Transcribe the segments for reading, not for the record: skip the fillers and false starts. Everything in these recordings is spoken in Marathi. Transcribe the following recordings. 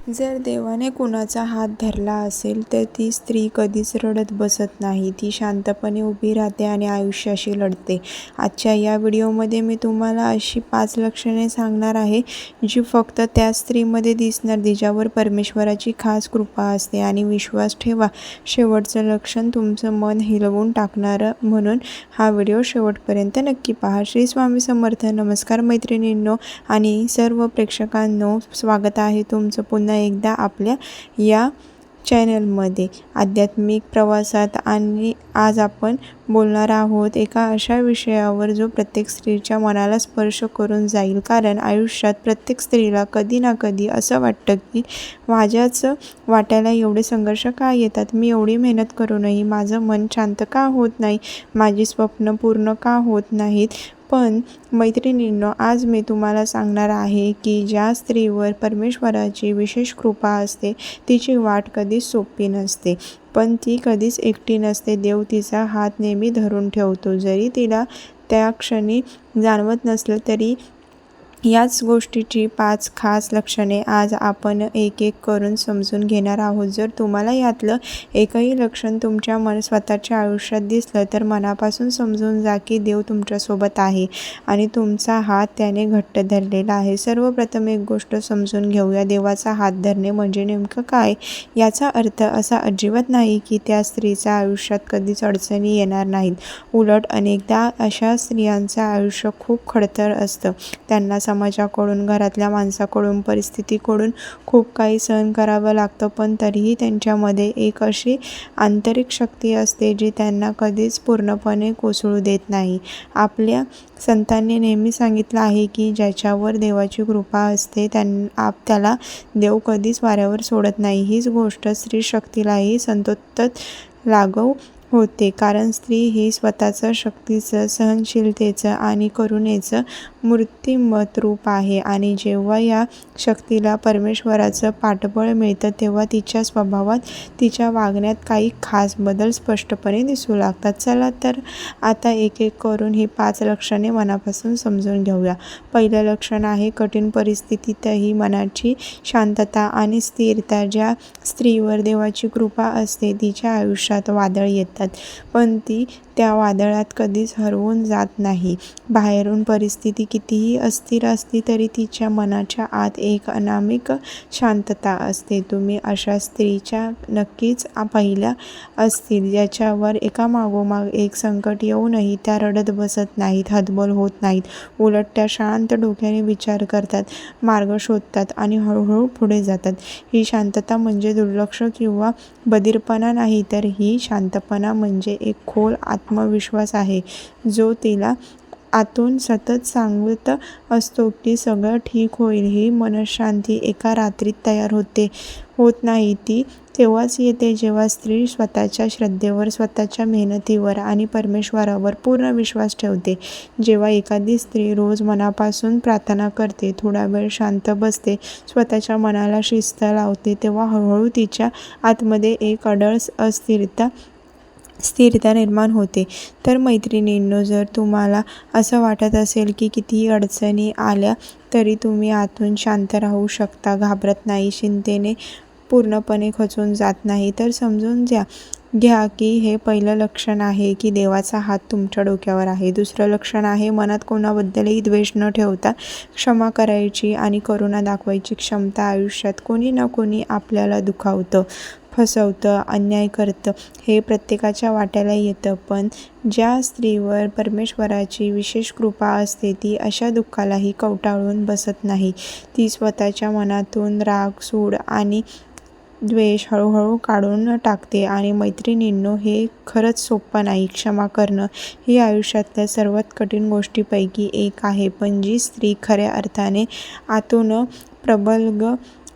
जर देवाने कुणाचा हात धरला असेल तर ती स्त्री कधीच रडत बसत नाही. ती शांतपणे उभी राहते आणि आयुष्याशी लढते. आजच्या या व्हिडिओमध्ये मी तुम्हाला अशी 5 लक्षणे सांगणार आहे जी फक्त त्या स्त्रीमध्ये दिसणार जिच्यावर परमेश्वराची खास कृपा असते. आणि विश्वास ठेवा, शेवटचं लक्षण तुमचं मन हिलवून टाकणारं, म्हणून हा व्हिडिओ शेवटपर्यंत नक्की पहा. श्री स्वामी समर्थ. नमस्कार मैत्रिणींनो आणि सर्व प्रेक्षकांनो, स्वागत आहे तुमचं पुन्हा एकदा आपल्या या चॅनलमध्ये आध्यात्मिक प्रवासात. आणि आज आपण बोलणार आहोत एका अशा विषयावर जो प्रत्येक स्त्रीच्या मनाला स्पर्श करून जाईल. कारण आयुष्यात प्रत्येक स्त्रीला कधी ना कधी असं वाटतं की माझ्याच वाट्याला एवढे संघर्ष का येतात, मी एवढी मेहनत करूनही माझं मन शांत का होत नाही, माझी स्वप्न पूर्ण का होत नाहीत. पण मैत्रिणींनो, आज मी तुम्हाला सांगणार आहे की ज्या स्त्रीवर परमेश्वराची विशेष कृपा असते तिची वाट कधीच सोपी नसते, पण ती कधीच एकटी नसते. देव तिचा हात नेहमी धरून ठेवतो, जरी तिला त्या क्षणी जाणवत नसलं तरी. याच गोष्टीची 5 खास लक्षणे आज आपण एक एक करून समजून घेणार आहोत. जर तुम्हाला यातलं एकही लक्षण तुमच्या स्वतःच्या आयुष्यात दिसलं तर मनापासून समजून जा की देव तुमच्यासोबत आहे आणि तुमचा हात त्याने घट्ट धरलेला आहे. सर्वप्रथम एक गोष्ट समजून घेऊया, देवाचा हात धरणे म्हणजे नेमकं काय. याचा अर्थ असा अजिबात नाही की त्या स्त्रीच्या आयुष्यात कधीच अडचणी येणार नाहीत. उलट अनेकदा अशा स्त्रियांचं आयुष्य खूप खडतर असतं. त्यांना समाजाकडून, घरातल्या माणसाकडून, परिस्थितीकडून खूप काही सहन करावं लागतं, पण तरीही त्यांच्यामध्ये एक अशी आंतरिक शक्ती असते जी त्यांना कधीच पूर्णपणे कोसळू देत नाही. आपल्या संतांनी नेहमी सांगितलं आहे की ज्याच्यावर देवाची कृपा असते त्याला देव कधीच वाऱ्यावर सोडत नाही. हीच गोष्ट स्त्री शक्तीलाही संतोषत लागू होते, कारण स्त्री ही स्वतःचं शक्तीचं, सहनशीलतेचं आणि करुणेचं मूर्तिमत रूप आहे. आणि जेव्हा या शक्तीला परमेश्वराचं पाठबळ मिळतं तेव्हा तिच्या स्वभावात, तिच्या वागण्यात काही खास बदल स्पष्टपणे दिसू लागतात. चला तर आता एक एक करून ही 5 लक्षणे मनापासून समजून घेऊया. पहिलं लक्षण आहे कठीण परिस्थितीतही मनाची शांतता आणि स्थिरता. ज्या स्त्रीवर देवाची कृपा असते तिच्या आयुष्यात वादळ येतात, पण ती त्या वादळात कधीच हरवून जात नाही. बाहेरून परिस्थिती कितीही अस्थिर असली तरी तिच्या मनाच्या आत एक अनामिक शांतता असते. तुम्ही अशा स्त्रीच्या नक्कीच पाहिल्या असतील ज्याच्यावर एकामागोमाग एक संकट येऊनही त्या रडत बसत नाहीत, हतबल होत नाहीत. उलट त्या शांत डोक्याने विचार करतात, मार्ग शोधतात आणि हळूहळू पुढे जातात. ही शांतता म्हणजे दुर्लक्ष किंवा बधीरपणा नाही, तर ही शांतपणा म्हणजे एक खोल आत्मविश्वास आहे जो तिला आतून सतत सांगत असतो की सगळं ठीक होईल. ही मनःशांती एका रात्रीत तयार होत नाही. ती तेव्हाच येते जेव्हा स्त्री स्वतःच्या श्रद्धेवर, स्वतःच्या मेहनतीवर आणि परमेश्वरावर पूर्ण विश्वास ठेवते. जेव्हा एखादी स्त्री रोज मनापासून प्रार्थना करते, थोडा वेळ शांत बसते, स्वतःच्या मनाला शिस्त लावते, तेव्हा हळूहळू तिच्या आतमध्ये एक अढळ स्थिरता निर्माण होते. तर मैत्रिणींनो, जर तुम्हाला असं वाटत असेल की कितीही अडचणी आल्या तरी तुम्ही आतून शांत राहू शकता, घाबरत नाही, चिंतेने पूर्णपणे खचून जात नाही, तर समजून घ्या की हे पहिलं लक्षण आहे की देवाचा हात तुमच्या डोक्यावर आहे. दुसरं लक्षण आहे मनात कोणाबद्दलही द्वेष न ठेवता क्षमा करायची आणि करुणा दाखवायची क्षमता. आयुष्यात कोणी ना कोणी आपल्याला दुखावतं, फसवतं, अन्याय करतं, हे प्रत्येकाच्या वाट्याला येतं. पण ज्या स्त्रीवर परमेश्वराची विशेष कृपा असते ती अशा दुःखालाही कवटाळून बसत नाही. ती स्वतःच्या मनातून राग, सूड आणि द्वेष हळूहळू काढून टाकते. आणि मैत्रिणींनो, हे खरंच सोपं नाही. क्षमा करणं ही आयुष्यातल्या सर्वात कठीण गोष्टींपैकी एक आहे, पण जी स्त्री खऱ्या अर्थाने आतून प्रबल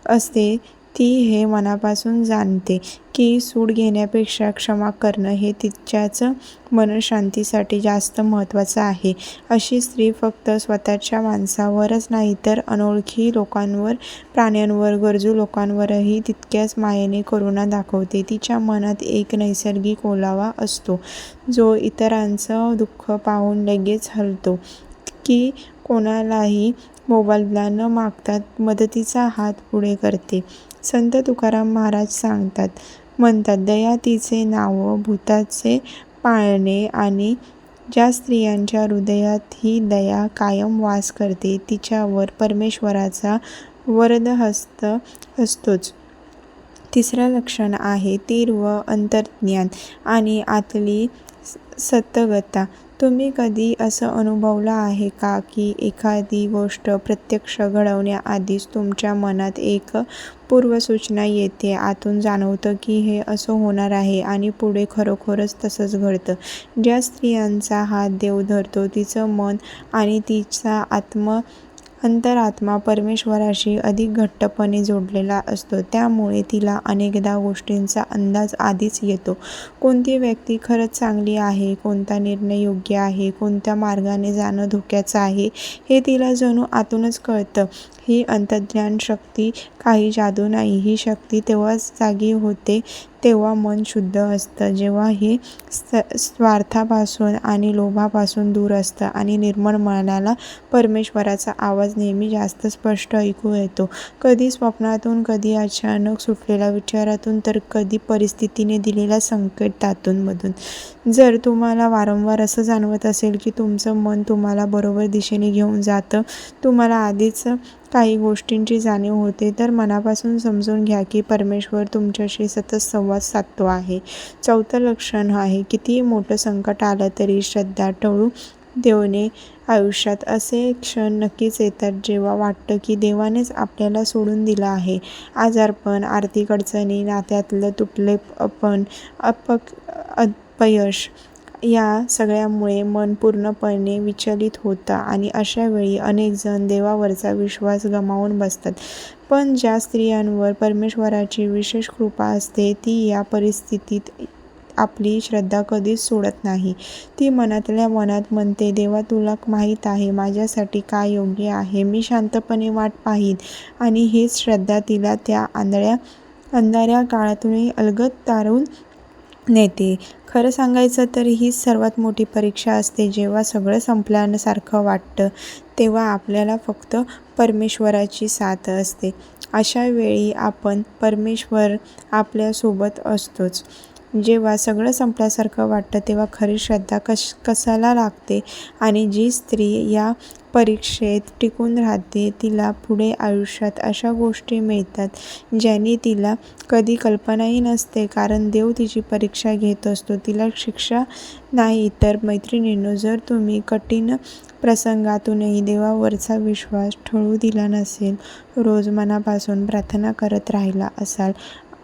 असते ती हे मनापासून जाणते की सूड घेण्यापेक्षा क्षमा करणं हे तिच्याच मनःशांतीसाठी जास्त महत्त्वाचं आहे. अशी स्त्री फक्त स्वतःच्या माणसावरच नाही तर अनोळखी लोकांवर, प्राण्यांवर, गरजू लोकांवरही तितक्याच मायेने करुणा दाखवते. तिच्या मनात एक नैसर्गिक ओलावा असतो जो इतरांचं दुःख पाहून लगेच हलतो, की कोणालाही मोबदला न मागता मदतीचा हात पुढे करते. संत तुकाराम महाराज म्हणतात, दया तिचे नाव भूताचे पाळणे, आणि ज्या स्त्रियांच्या हृदयात ही दया कायम वास करते तिच्यावर परमेश्वराचा वरदहस्त असतोच. तिसरं लक्षण आहे तीव्र अंतर्ज्ञान आणि आतली सतगता. तुम्ही कधी असं अनुभवलं आहे का की एखादी गोष्ट प्रत्यक्ष घडवण्याआधीच तुमच्या मनात एक पूर्वसूचना येते, आतून जाणवतं की हे असं होणार आहे आणि पुढे खरोखरच तसंच घडतं. ज्या स्त्रियांचा हात देव धरतो तिचं मन आणि तिचा अंतरात्मा परमेश्वराशी अधिक घट्टपणे जोडलेला असतो. त्यामुळे तिला अनेकदा गोष्टींचा अंदाज आधीच येतो. कोणती व्यक्ती खरंच चांगली आहे, कोणता निर्णय योग्य आहे, कोणत्या मार्गाने जाणं धोक्याचं आहे, हे तिला जणू आतूनच कळतं. ही अंतर्ज्ञान शक्ती काही जादू नाही. ही शक्ती तेव्हाच जागी होते तेव्हा मन शुद्ध असतं, जेव्हा हे स्वार्थापासून आणि लोभापासून दूर असतं आणि निर्मळ मनाला परमेश्वराचा आवाज नेहमी जास्त स्पष्ट ऐकू येतो. कधी स्वप्नातून, कधी अचानक सुटलेल्या विचारातून, तर कधी परिस्थितीने दिलेल्या संकेतातून मधून. जर तुम्हाला वारंवार असं जाणवत असेल की तुमचं मन तुम्हाला बरोबर दिशेने घेऊन जातं, तुम्हाला आधीच काही गोष्टींची जाणीव होते, तर मनापासून समजून घ्या की परमेश्वर तुमच्याशी सतत संवाद साधतो आहे. चौथं लक्षण आहे कितीही मोठं संकट आलं तरी श्रद्धा टळू देणे. आयुष्यात असे क्षण नक्कीच येतात जेव्हा वाटतं की देवानेच आपल्याला सोडून दिलं आहे. आजारपण, आर्थिक अडचणी, नात्यातलं तुटलेपण, अपयश या सगळ्यामुळे मन पूर्णपणे विचलित होतं आणि अशा वेळी अनेक जण देवावरचा विश्वास गमावून बसतात. पण ज्या स्त्रियांवर परमेश्वराची विशेष कृपा असते ती या परिस्थितीत आपली श्रद्धा कधीच सोडत नाही. ती मनातल्या मनात म्हणते, देवा तुला माहीत आहे माझ्यासाठी काय योग्य आहे. मी शांतपणे वाट पाहीन. आणि हीच श्रद्धा तिला त्या अंधाऱ्या काळातूनही अलगद तारून नेते. खरं सांगायचं तर हीच सर्वात मोठी परीक्षा असते. जेव्हा सगळं संपल्यासारखं वाटतं तेव्हा आपल्याला फक्त परमेश्वराची साथ असते. अशा वेळी परमेश्वर आपल्यासोबत असतोच. जेव्हा सगळं संपल्यासारखं वाटतं तेव्हा खरी श्रद्धा कशाला लागते. आणि जी स्त्री या परीक्षेत टिकून राहते तिला पुढे आयुष्यात अशा गोष्टी मिळतात ज्यांनी तिला कधी कल्पनाही नसते, कारण देव तिची परीक्षा घेत असतो, तिला शिक्षा नाही. तर मैत्रिणींनो, जर तुम्ही कठीण प्रसंगातूनही देवावरचा विश्वास ठळू दिला नसेल, रोज मनापासून प्रार्थना करत राहिला असाल,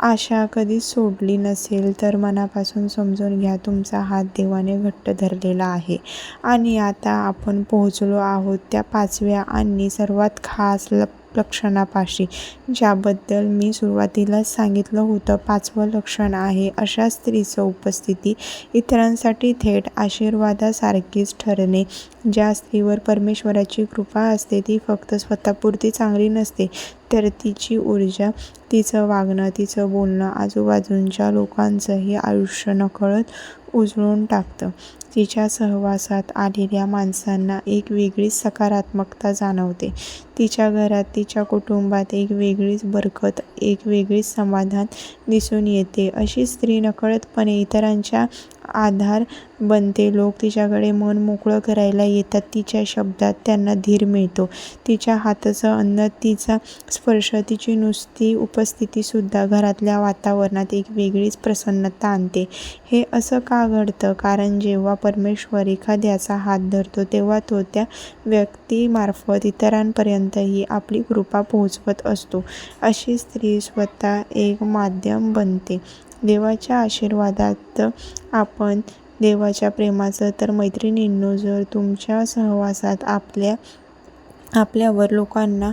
आशा कधीच सोडली नसेल, तर मनापासून समजून घ्या तुमचा हात देवाने घट्ट धरलेला आहे. आणि आता आपण पोहोचलो आहोत त्या 5व्या आणि सर्वात खास लक्षणापाशी, ज्याबद्दल मी सुरुवातीलाच सांगितलं होतं. 5वं लक्षण आहे अशा स्त्रीचं उपस्थिती इतरांसाठी थेट आशीर्वादासारखीच ठरणे. ज्या स्त्रीवर परमेश्वराची कृपा असते ती फक्त स्वतःपुरती चांगली नसते, तर तिची ऊर्जा, तिचं वागणं, तिचं बोलणं आजूबाजूच्या लोकांचंही आयुष्य नकळत उजळून टाकतं. तिच्या सहवासात आलेल्या माणसांना एक वेगळीच सकारात्मकता जाणवते. तिच्या घरात, तिच्या कुटुंबात एक वेगळीच बरकत, एक वेगळीच समाधान दिसून येते. अशी स्त्री नकळतपणे इतरांचा आधार बनते. लोक तिच्याकडे मन मोकळं करायला येतात. तिच्या शब्दात त्यांना धीर मिळतो. तिच्या हाताचं अन्न, तिचा स्पर्श, तिची नुसती उपस्थितीसुद्धा घरातल्या वातावरणात एक वेगळीच प्रसन्नता आणते. हे असं का घडतं? कारण जेव्हा परमेश्वर एखाद्याचा हात धरतो तेव्हा तो त्या व्यक्तीमार्फत इतरांपर्यंतही आपली कृपा पोहोचवत असतो. अशी स्त्री स्वतः एक माध्यम बनते देवाच्या आशीर्वादात, आपण देवाच्या प्रेमाचं. तर मैत्रिणींनो, जर तुमच्या सहवासात आपल्यावर लोकांना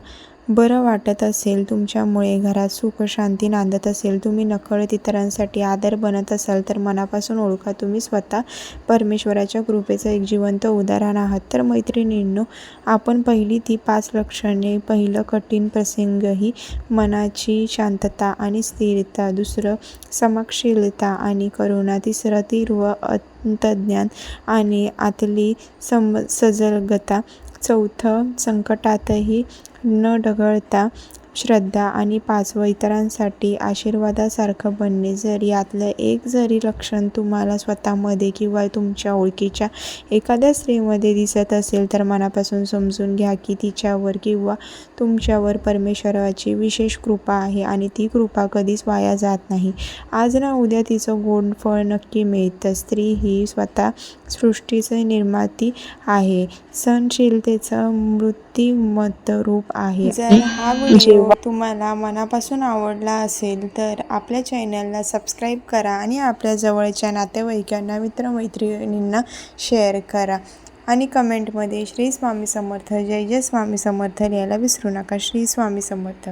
बरं वाटत असेल, तुमच्यामुळे घरात सुख शांती नांदत असेल, तुम्ही नकळत इतरांसाठी आदर बनत असाल, तर मनापासून ओळखा तुम्ही स्वतः परमेश्वराच्या कृपेचं एक जिवंत उदाहरण आहात. तर मैत्रिणींनो, आपण पहिली ती 5 लक्षणे, पहिलं कठीण प्रसंगही मनाची शांतता आणि स्थिरता, दुसरं क्षमाशीलता आणि करुणा, तिसरं तीव्र अंतर्ज्ञान आणि आतली सजगता, चौथं संकटातही न डगळता श्रद्धा आणि 5वं इतरांसाठी आशीर्वादासारखं बनणे. जर यातलं एक जरी लक्षण तुम्हाला स्वतःमध्ये किंवा तुमच्या ओळखीच्या एखाद्या स्त्रीमध्ये दिसत असेल तर मनापासून समजून घ्या की तिच्यावर किंवा तुमच्यावर परमेश्वराची विशेष कृपा आहे आणि ती कृपा कधीच वाया जात नाही. आज ना उद्या तिचं गोड फळ नक्की मिळतं. स्त्री ही स्वतः सृष्टीचे निर्माती आहे, सहनशीलतेचं मूर्तिमंत रूप आहे. जर हा व्हिडिओ तुम्हाला मनापासून आवडला असेल तर आपल्या चॅनलला सबस्क्राईब करा आणि आपल्या जवळच्या नातेवाईकांना, मित्रमैत्रिणींना शेअर करा आणि कमेंटमध्ये श्री स्वामी समर्थ, जय जय स्वामी समर्थ लिहायला विसरू नका. श्री स्वामी समर्थ.